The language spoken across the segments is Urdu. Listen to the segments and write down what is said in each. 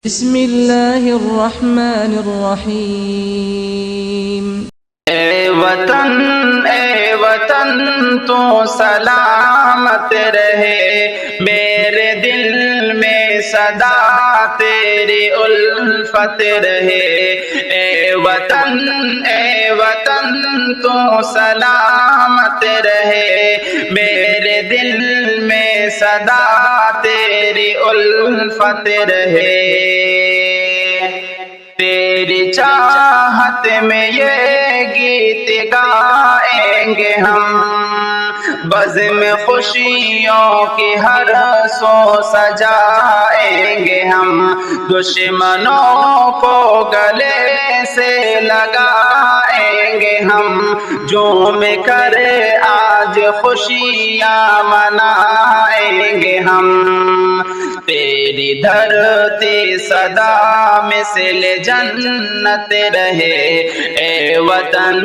بسم اللہ الرحمن الرحیم۔ اے وطن تو سلامت رہے، میرے دل میں صدا تیری الفت رہے۔ اے وطن تو سلامت رہے، میرے دل میں صدا تیری الفت رہے۔ تیری چاہت میں یہ گیت گائیں گے ہم، بزم خوشیوں کی ہر سو سجائیں گے ہم، دشمنوں کو گلے سے لگائیں گے ہم، جھوم کر آج خوشیاں منائیں گے ہم۔ تیری دھرتی صدا مثل جنت رہے، اے وطن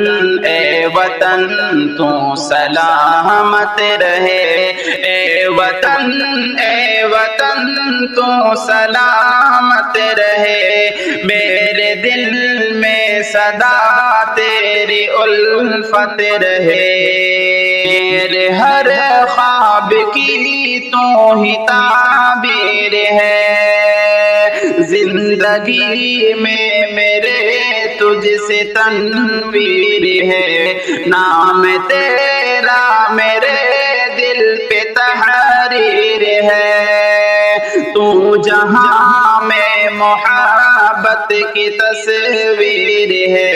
تو سلامت رہے۔ اے وطن تو سلامت رہے، میرے دل میں صدا تیری الفت رہے۔ میرے ہر خواب کی تو ہی تعبیر ہے، زندگی میں میرے تجھ سے تنویر ہے، نام تیرا میرے دل پہ تحریر ہے، تو جہاں میں محبت کی تصویر ہے،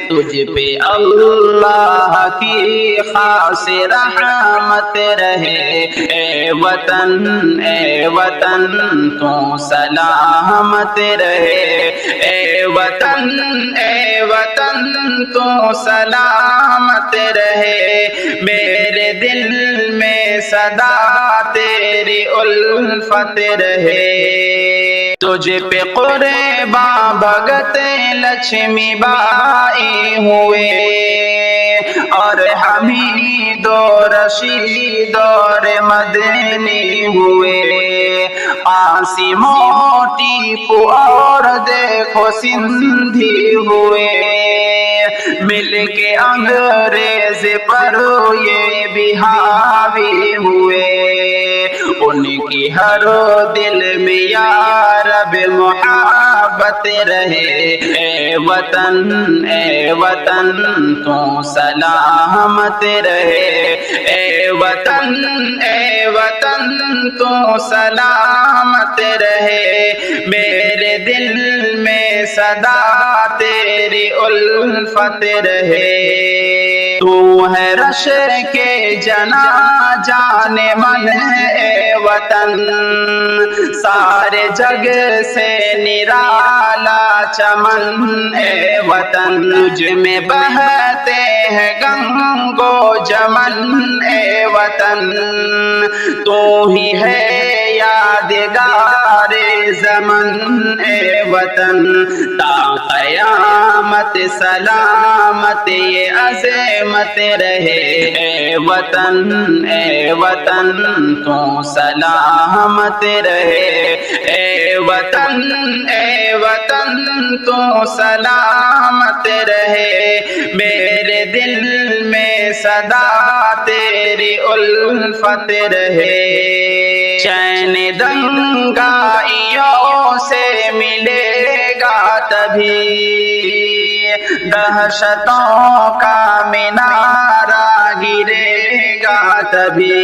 تجھ پہ اللہ کی خاص رحمت رہے۔ اے وطن تو سلامت رہے، اے وطن تو سلامت رہے، میرے دل میں صدا تیری الفت رہے۔ تجھ پہ قرباں بھگت لکشمی بائی ہوئے، اور حمید و رشید اور مدنی ہوئے، قاسم و ٹیپو اور دیکھو سندھی ہوئے، مل کے انگریز پر یہ بھی حاوی ہوئے، ان کی ہر دل میں یا رب محبت رہے۔ اے وطن تو سلامت رہے، اے وطن تو سلامت رہے، میرے دل میں صدا تیری الفت رہے۔ تو ہے رش کے جنا جان من، اے وطن سارے جگ سے نرالا چمن، اے وطن تجھ میں بہتے ہیں گنگ و جمن، اے وطن تو ہی ہے یادگار زمن، اے وطن تا قیامت سلامت یہ عظمت رہے۔ اے وطن تو سلامت رہے، اے وطن تو سلامت رہے، میرے دل میں صدا تیری الفت رہے۔ چین دنگائیوں سے ملے گا تبھی، دہشتوں کا مینارہ گرے گا تبھی،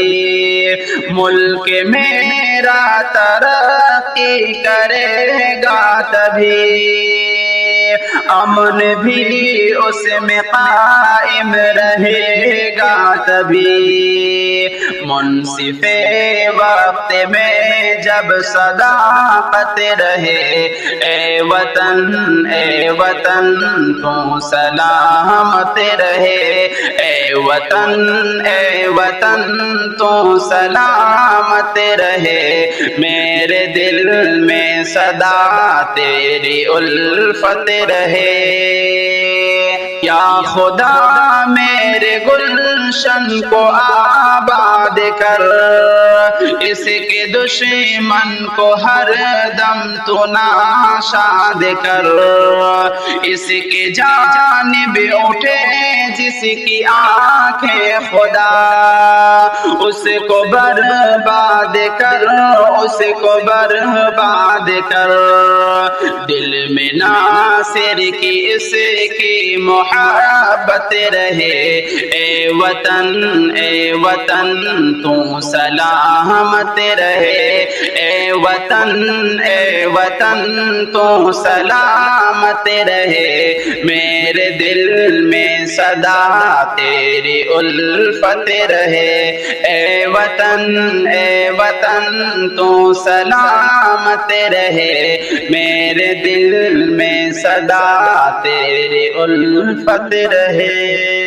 ملک میرا ترقی کرے گا تبھی، امن بھی اس میں قائم رہے گا تبھی، منصف وقت میں جب صداقت رہے۔ اے وطن تو سلامت رہے، اے وطن تو سلامت رہے، میرے دل میں صدا تیری الفت رہے۔ یا خدا میرے گلشن کو آباد کر، اس کے دشمن کو ہر دم تو ناشاد کر، اس کے جانب اٹھے جس کی آنکھیں خدا، اس کو برباد کر، اس کو برباد کر، دل میں ناصر کی اس کی محبت رہے، اے وطن تو سلامت رہے، اے وطن تو سلامت رہے، میرے دل میں صدا تیری الفت رہے، اے وطن تو سلامت رہے، میرے دل میں صدا تیری الفت رہے۔